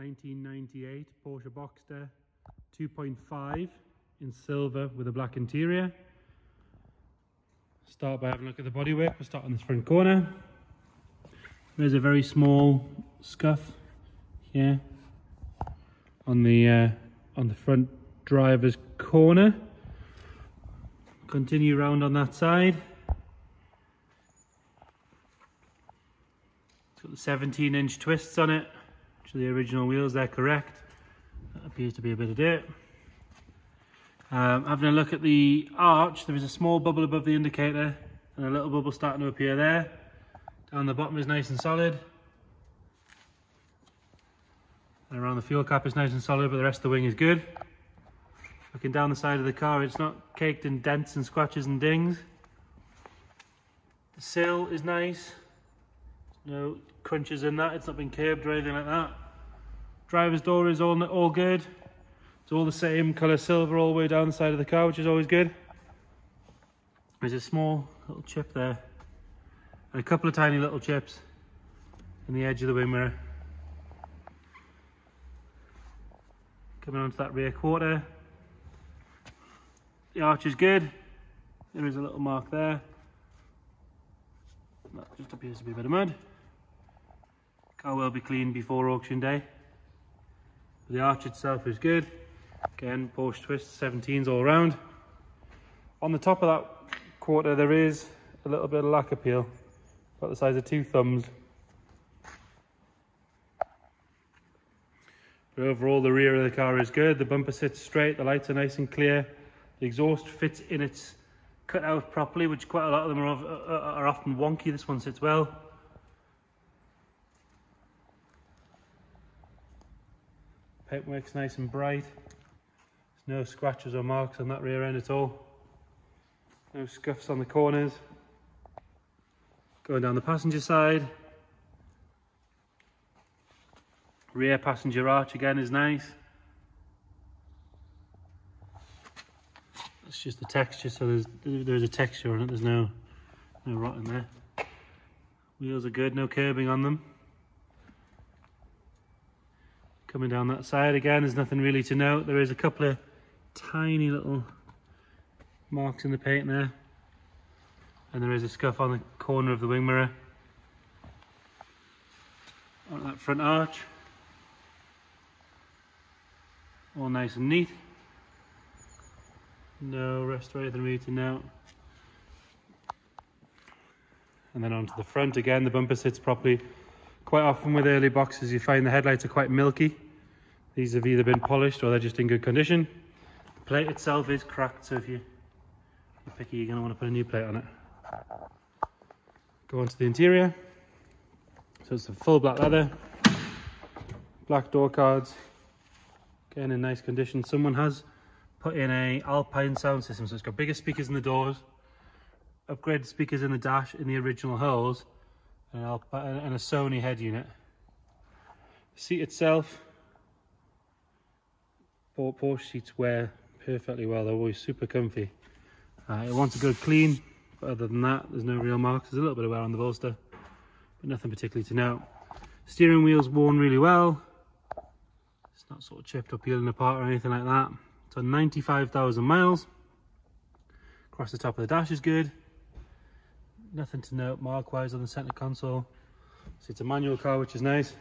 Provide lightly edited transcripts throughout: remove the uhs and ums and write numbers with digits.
1998 Porsche Boxster 2.5 in silver with a black interior. Start by having a look at the bodywork. We'll start on this front corner. There's a very small scuff here on the front driver's corner. Continue round on that side. It's got the 17-inch twists on it, which are the original wheels. They're correct. That appears to be a bit of dirt. Having a look at the arch, there is a small bubble above the indicator and a little bubble starting to appear there. Down the bottom is nice and solid. And around the fuel cap is nice and solid, but the rest of the wing is good. Looking down the side of the car, it's not caked in dents and scratches and dings. The sill is nice. No crunches in that, it's not been curbed or anything like that. Driver's door is all good. It's all the same colour silver all the way down the side of the car, which is always good. There's a small little chip there. And a couple of tiny little chips in the edge of the wing mirror. Coming onto that rear quarter. The arch is good. There is a little mark there. That just appears to be a bit of mud. Car will be cleaned before auction day. But the arch itself is good. Again, Porsche twists, 17s all around. On the top of that quarter there is a little bit of lacquer peel, about the size of 2 thumbs. But overall the rear of the car is good. The bumper sits straight, the lights are nice and clear. The exhaust fits in its cut out properly, which quite a lot of them are often wonky. This one sits well. Paintwork's nice and bright. There's no scratches or marks on that rear end at all. No scuffs on the corners. Going down the passenger side. Rear passenger arch again is nice. It's just the texture, so there's a texture on it. There's no rot in there. Wheels are good, no curbing on them. Coming down that side again, there's nothing really to note. There is a couple of tiny little marks in the paint there, and there is a scuff on the corner of the wing mirror on that front arch. All nice and neat. No rust or anything really to note. And then onto the front again, the bumper sits properly. Quite often with early boxes you find the headlights are quite milky. These have either been polished or they're just in good condition. The plate itself is cracked, so if you're picky you're going to want to put a new plate on it. Go on to the interior. So it's a full black leather. Black door cards. Again in nice condition. Someone has put in a Alpine sound system, so it's got bigger speakers in the doors, upgraded speakers in the dash in the original holes, and a Sony head unit. The seat itself, Porsche seats wear perfectly well. They're always super comfy. It wants a good clean, but other than that there's no real marks. There's a little bit of wear on the bolster, but nothing particularly to note. Steering wheel's worn really well. It's not sort of chipped or peeling apart or anything like that. It's on 95,000 miles. Across the top of the dash is good. Nothing to note mark-wise on the centre console. So it's a manual car, which is nice.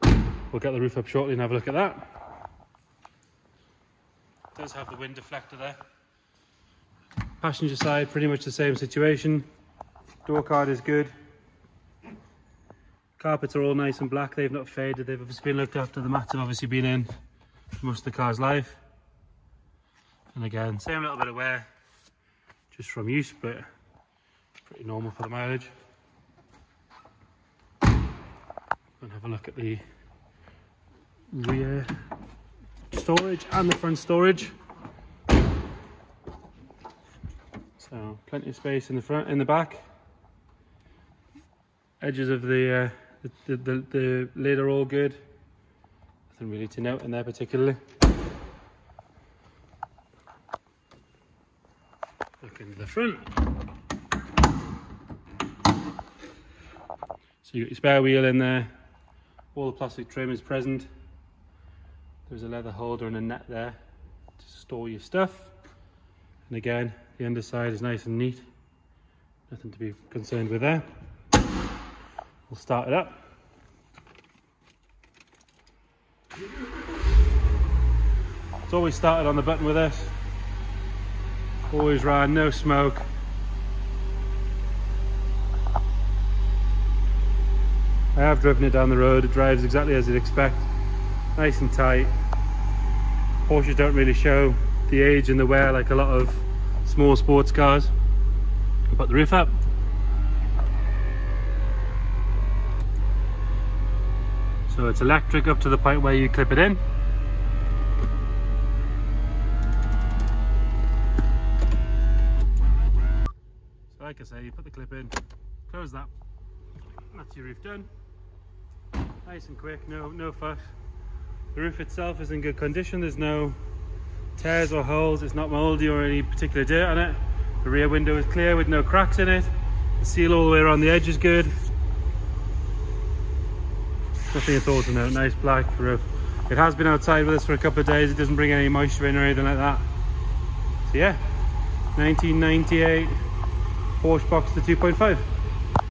We'll get the roof up shortly and have a look at that. It does have the wind deflector there. Passenger side, pretty much the same situation. Door card is good. Carpets are all nice and black. They've not faded. They've obviously been looked after. The mats have obviously been in most of the car's life. And again, same little bit of wear, just from use, but pretty normal for the mileage. And have a look at the rear storage and the front storage. So plenty of space in the front, in the back. Edges of the lid are all good. Nothing really to note in there particularly. Look into the front. So you've got your spare wheel in there, All the plastic trim is present. There's a leather holder and a net there to store your stuff. And again, the underside is nice and neat. Nothing to be concerned with there. We'll start it up. It's always started on the button with this. Always ran, no smoke. I have driven it down the road. It drives exactly as you'd expect. Nice and tight. Porsches don't really show the age and the wear like a lot of small sports cars. I'll put the roof up. So it's electric up to the point where you clip it in. So like I say, you put the clip in, close that. That's your roof done. Nice and quick, no fuss. The roof itself is in good condition. There's no tears or holes. It's not mouldy or any particular dirt on it. The rear window is clear with no cracks in it. The seal all the way around the edge is good. Nothing at all to note. Nice black roof. It has been outside with us for a couple of days. It doesn't bring any moisture in or anything like that. So yeah, 1998 Porsche Boxster 2.5.